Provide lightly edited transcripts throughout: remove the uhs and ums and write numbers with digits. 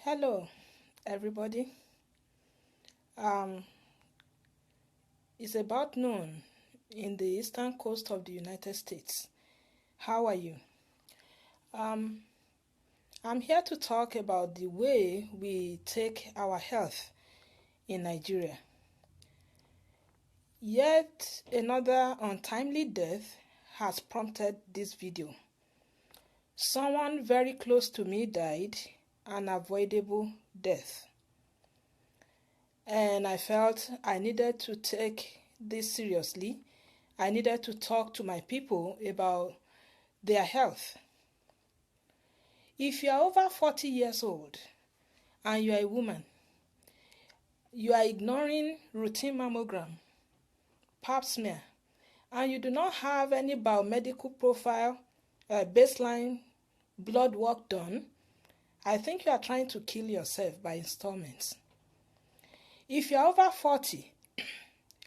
Hello, everybody. Um, it's about noon in the eastern coast of the United States. How are you? Um, I'm here to talk about the way we take our health in Nigeria. Yet another untimely death has prompted this video. Someone very close to me died an avoidable death. And I felt I needed to take this seriously. I needed to talk to my people about their health. If you are over 40 years old and you are a woman, you are ignoring routine mammogram, pap smear, and you do not have any biomedical profile, baseline blood work done, I think you are trying to kill yourself by installments. If you are over 40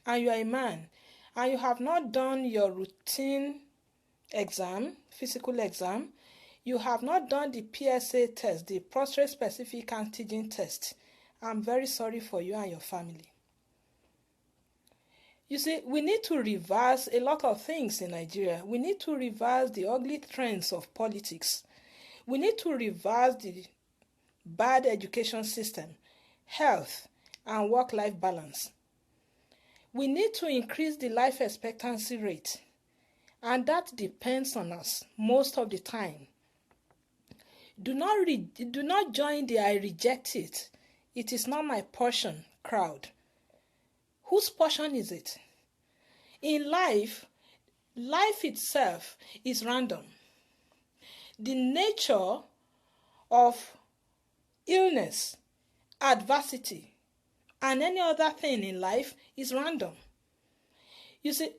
and you are a man and you have not done your routine exam, physical exam, you have not done the PSA test, the prostate-specific antigen test, I'm very sorry for you and your family. You see, we need to reverse a lot of things in Nigeria. We need to reverse the ugly trends of politics. We need to reverse the bad education system, health, and work-life balance. We need to increase the life expectancy rate, and that depends on us most of the time. Do not join the "I reject it, it is not my portion" crowd. Whose portion is it? In life itself is random. The nature of illness, adversity, and any other thing in life is random. You see,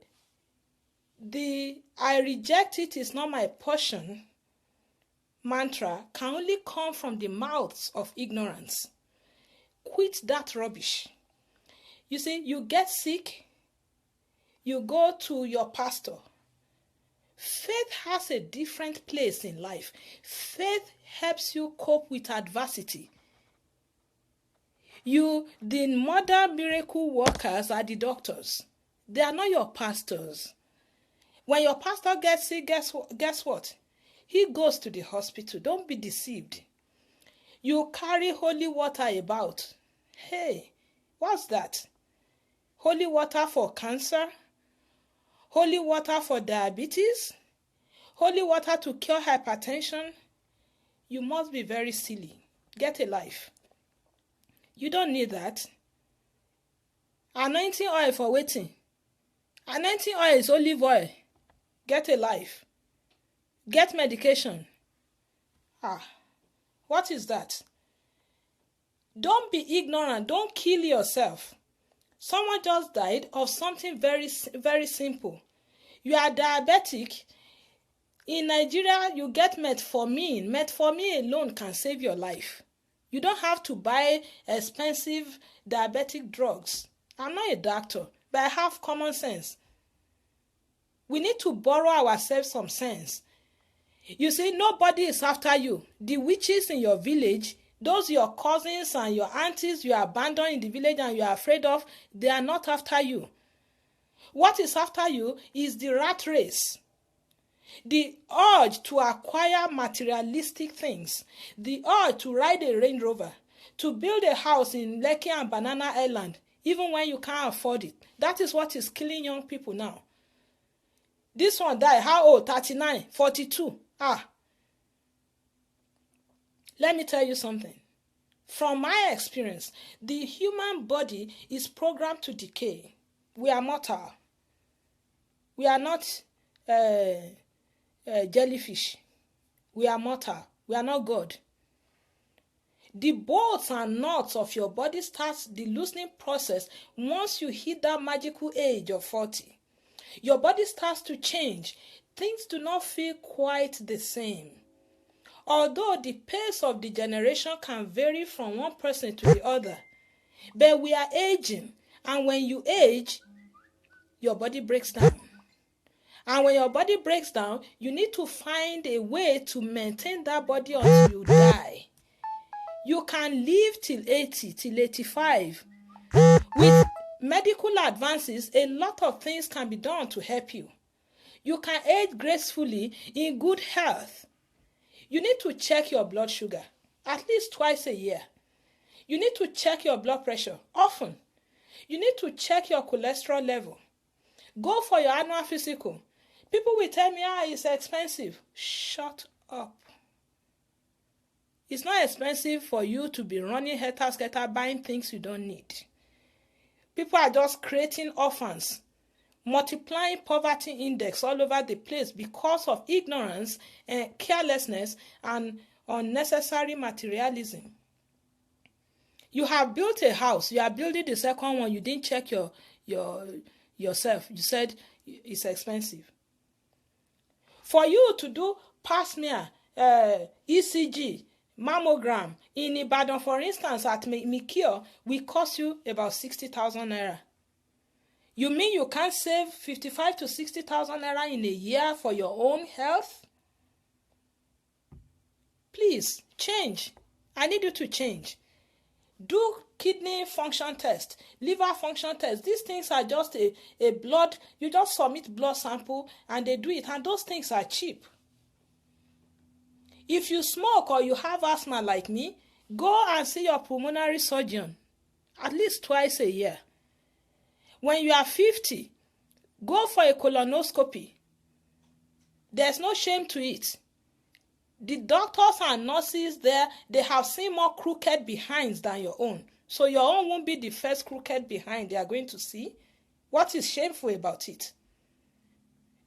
the "I reject it is not my portion" mantra can only come from the mouths of ignorance. Quit that rubbish. You see, you get sick, you go to your pastor. Faith has a different place in life. Faith helps you cope with adversity. The mother miracle workers are the doctors. They are not your pastors. When your pastor gets sick, guess what? He goes to the hospital. Don't be deceived. You carry holy water about. Hey, what's that? Holy water for cancer? Holy water for diabetes? Holy water to cure hypertension? You must be very silly. Get a life. You don't need that. Anointing oil for waiting. Anointing oil is olive oil. Get a life. Get medication. What is that? Don't be ignorant. Don't kill yourself. Someone just died of something very, very simple. You are diabetic. In Nigeria, you get metformin. Metformin alone can save your life. You don't have to buy expensive diabetic drugs. I'm not a doctor, but I have common sense. We need to borrow ourselves some sense. You see, nobody is after you. The witches in your village, those your cousins and your aunties you abandoned in the village and you are afraid of, they are not after you. What is after you is the rat race. The urge to acquire materialistic things. The urge to ride a Range Rover. To build a house in Lekki and Banana Island, even when you can't afford it. That is what is killing young people now. This one died, how old? 39, 42. Let me tell you something. From my experience, the human body is programmed to decay. We are mortal. We are not jellyfish. We are mortal. We are not God. The bolts and nuts of your body starts the loosening process once you hit that magical age of 40. Your body starts to change. Things do not feel quite the same. Although the pace of degeneration can vary from one person to the other, but we are aging, and when you age, your body breaks down. And when your body breaks down, you need to find a way to maintain that body until you die. You can live till 80, till 85. With medical advances, a lot of things can be done to help you. You can age gracefully in good health. You need to check your blood sugar at least twice a year. You need to check your blood pressure often. You need to check your cholesterol level. Go for your annual physical. People will tell me, it's expensive. Shut up. It's not expensive for you to be running helter-skelter buying things you don't need. People are just creating orphans, multiplying poverty index all over the place because of ignorance and carelessness and unnecessary materialism. You have built a house. You are building the second one. You didn't check yourself. You said it's expensive. For you to do pap smear, ECG, mammogram in Ibadan, for instance, at Mikio, will cost you about 60,000 naira. You mean you can't save 55 to 60,000 naira in a year for your own health? Please, change. I need you to change. Do kidney function test, liver function test. These things are just a blood, you just submit blood sample and they do it, and those things are cheap. If you smoke or you have asthma like me, go and see your pulmonary surgeon at least twice a year. When you are 50, go for a colonoscopy. There's no shame to it. The doctors and nurses there, they have seen more crooked behinds than your own. So your own won't be the first crooked behind they are going to see. What is shameful about it?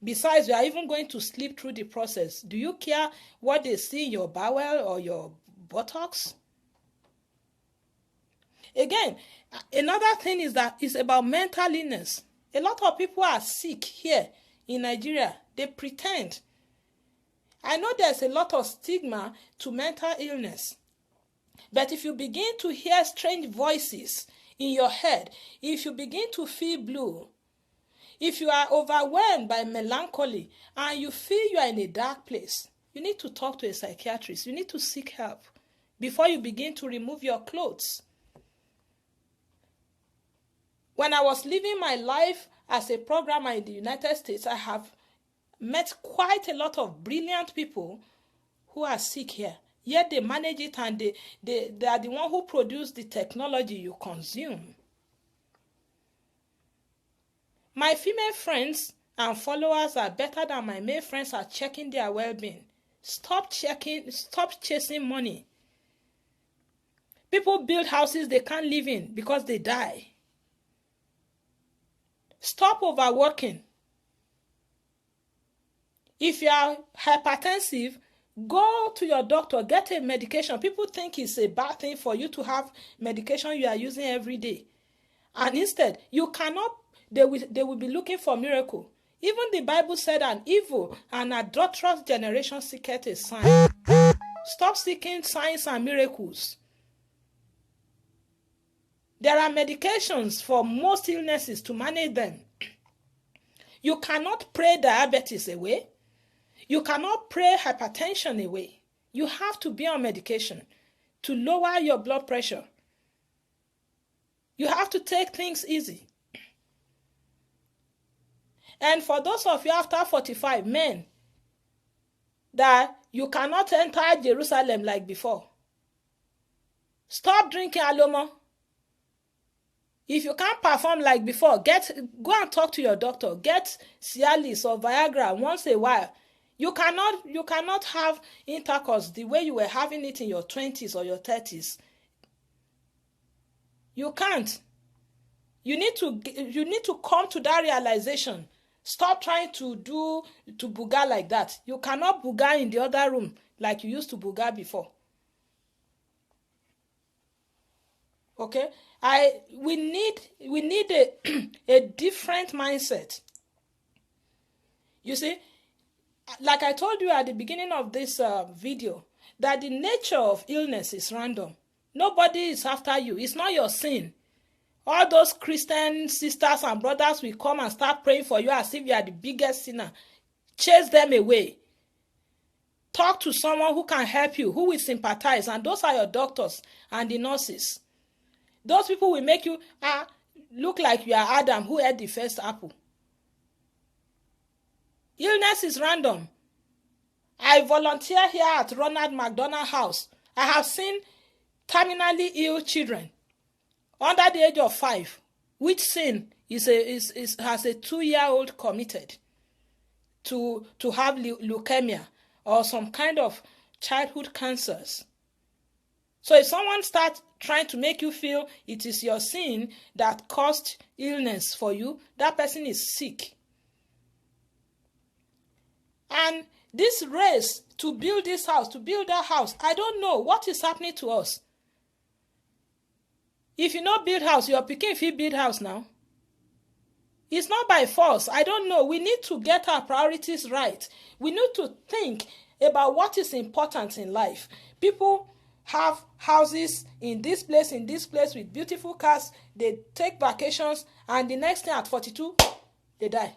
Besides, you are even going to sleep through the process. Do you care what they see in your bowel or your buttocks? Again, another thing is that it's about mental illness. A lot of people are sick here in Nigeria. They pretend. I know there's a lot of stigma to mental illness. But if you begin to hear strange voices in your head, if you begin to feel blue, if you are overwhelmed by melancholy and you feel you are in a dark place, you need to talk to a psychiatrist. You need to seek help before you begin to remove your clothes. When I was living my life as a programmer in the United States, I have met quite a lot of brilliant people who are sick here. Yet they manage it, and they are the one who produce the technology you consume. My female friends and followers are better than my male friends at checking their well-being. Stop chasing money. People build houses they can't live in because they die. Stop overworking. If you are hypertensive, go to your doctor, get a medication. People think it's a bad thing for you to have medication you are using every day. And instead, you cannot, they will be looking for miracle. Even the Bible said an evil and adulterous generation seeketh a sign. Stop seeking signs and miracles. There are medications for most illnesses to manage them. You cannot pray diabetes away. You cannot pray hypertension away. You have to be on medication to lower your blood pressure. You have to take things easy. And for those of you after 45, men, that you cannot enter Jerusalem like before. Stop drinking Alomo. If you can't perform like before, go and talk to your doctor. Get Cialis or Viagra once a while. You cannot have intercourse the way you were having it in your 20s or your 30s. You can't. You need to come to that realization. Stop trying to booga like that. You cannot booga in the other room like you used to booga before. Okay? We need a different mindset. You see, like I told you at the beginning of this video, that the nature of illness is random. Nobody is after you. It's not your sin. All those Christian sisters and brothers will come and start praying for you as if you are the biggest sinner. Chase them away. Talk to someone who can help you, who will sympathize, and those are your doctors and the nurses. Those people will make you look like you are Adam who ate the first apple. Illness is random. I volunteer here at Ronald McDonald House. I have seen terminally ill children under the age of 5, which sin has a 2-year-old committed to have leukemia or some kind of childhood cancers. So if someone starts trying to make you feel it is your sin that caused illness for you, that person is sick. And this race to build this house, to build that house, I don't know what is happening to us. If you not build house, your pikin if you build house now. It's not by force. I don't know. We need to get our priorities right. We need to think about what is important in life. People have houses in this place with beautiful cars. They take vacations, and the next thing at 42, they die.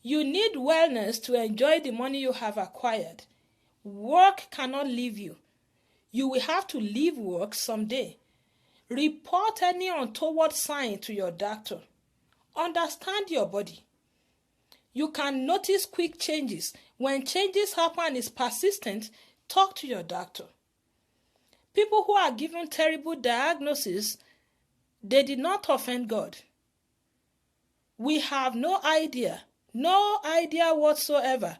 You need wellness to enjoy the money you have acquired. Work cannot leave you. You will have to leave work someday. Report any untoward sign to your doctor. Understand your body. You can notice quick changes. When changes happen and is persistent, talk to your doctor. People who are given terrible diagnoses, they did not offend God. We have no idea whatsoever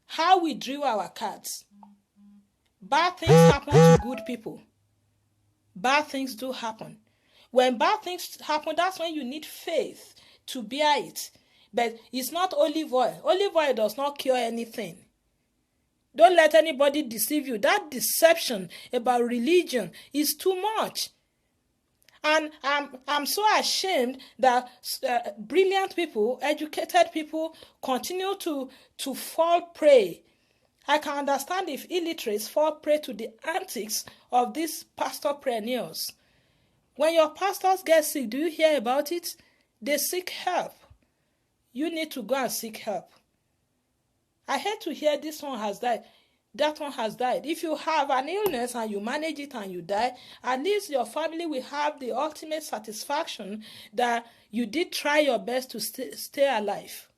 how we drew our cards. Bad things happen to good people. Bad things do happen. When bad things happen, that's when you need faith to bear it. But it's not olive oil. Olive oil does not cure anything. Don't let anybody deceive you. That deception about religion is too much. And I'm so ashamed that brilliant people, educated people, continue to fall prey. I can understand if illiterates fall prey to the antics of these pastorpreneurs. When your pastors get sick, do you hear about it? They seek help. You need to go and seek help. I hate to hear this one has died, that one has died. If you have an illness and you manage it and you die, at least your family will have the ultimate satisfaction that you did try your best to stay alive.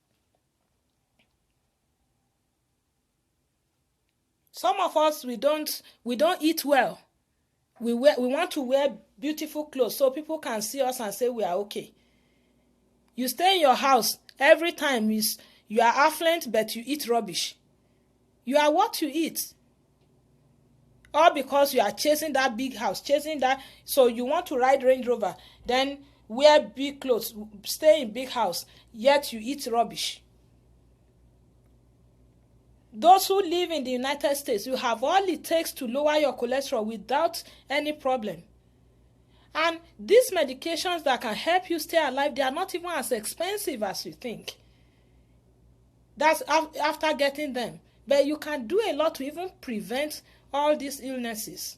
Some of us, we don't eat well. We want to wear beautiful clothes so people can see us and say we are okay. You stay in your house, every time you are affluent, but you eat rubbish. You are what you eat. All because you are chasing that big house, chasing that. So you want to ride Range Rover, then wear big clothes, stay in big house, yet you eat rubbish. Those who live in the United States, you have all it takes to lower your cholesterol without any problem. And these medications that can help you stay alive, they are not even as expensive as you think. That's after getting them. But you can do a lot to even prevent all these illnesses.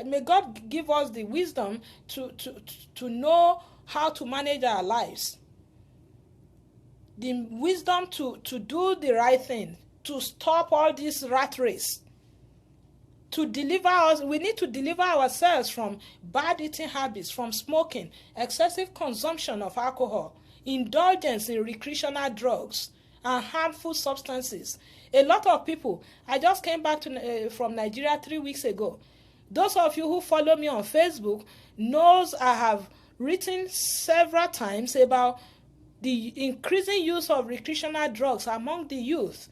May God give us the wisdom to know how to manage our lives. The wisdom to do the right thing, to stop all this rat race. To deliver us, we need to deliver ourselves from bad eating habits, from smoking, excessive consumption of alcohol, indulgence in recreational drugs, and harmful substances. A lot of people, I just came back from Nigeria 3 weeks ago. Those of you who follow me on Facebook knows I have written several times about the increasing use of recreational drugs among the youth.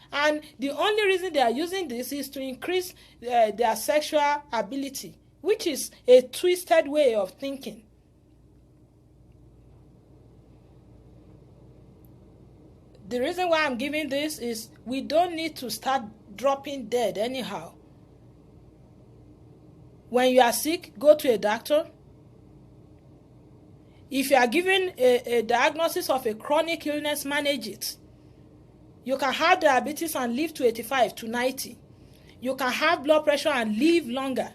And the only reason they are using this is to increase their sexual ability, which is a twisted way of thinking. The reason why I'm giving this is we don't need to start dropping dead anyhow. When you are sick, go to a doctor. If you are given a diagnosis of a chronic illness, manage it. You can have diabetes and live to 85 to 90. You can have blood pressure and live longer.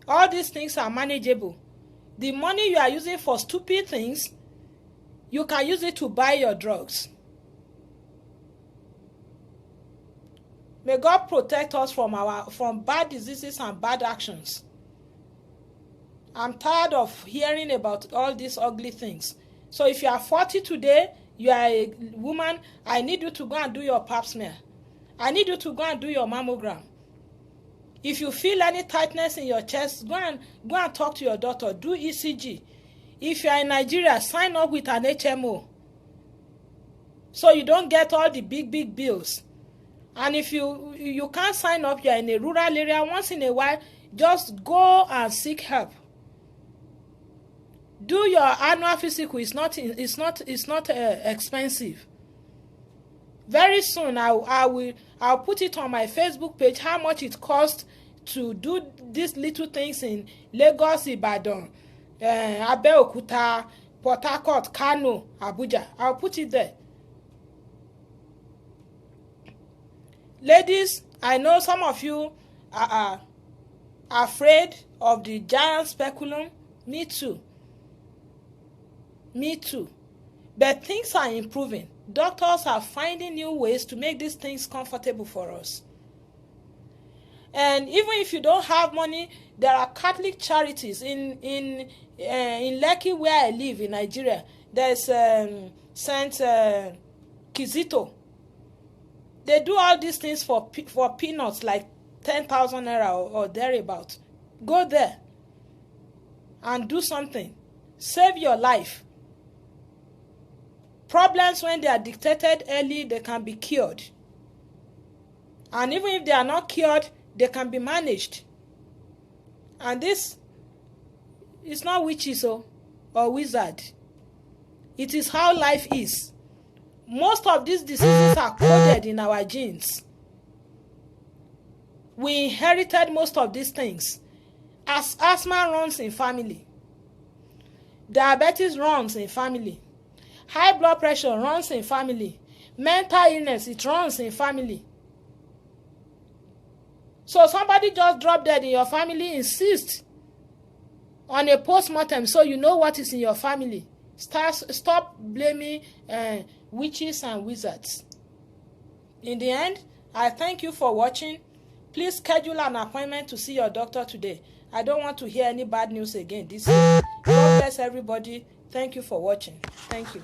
All these things are manageable. The money you are using for stupid things, You can use it to buy your drugs. May God protect us from bad diseases and bad actions. I'm tired of hearing about all these ugly things. So if you are 40 today, you are a woman, I need you to go and do your pap smear. I need you to go and do your mammogram. If you feel any tightness in your chest, go and talk to your doctor. Do ECG. If you are in Nigeria, sign up with an HMO, so you don't get all the big bills. And if you can't sign up, you are in a rural area, once in a while, just go and seek help. Do your annual physical. It's not expensive. Very soon I'll put it on my Facebook page how much it costs to do these little things in Lagos, Ibadan, Abeokuta, Port Harcourt, Kano, Abuja. I'll put it there. Ladies, I know some of you are afraid of the giant speculum. Me too. But things are improving. Doctors are finding new ways to make these things comfortable for us. And even if you don't have money, there are Catholic charities in Lekki, where I live in Nigeria. There's Saint Kizito. They do all these things for peanuts, like 10,000 naira or thereabout. Go there and do something. Save your life. Problems, when they are detected early, they can be cured. And even if they are not cured, they can be managed. And this is not witches or wizard. It is how life is. Most of these diseases are coded in our genes. We inherited most of these things. As asthma runs in family, diabetes runs in family, high blood pressure runs in family, mental illness, it runs in family. So somebody just dropped dead in your family, insist on a post-mortem so you know what is in your family. Stop blaming witches and wizards. In the end, I thank you for watching. Please schedule an appointment to see your doctor today. I don't want to hear any bad news again this year. God bless everybody. Thank you for watching. Thank you.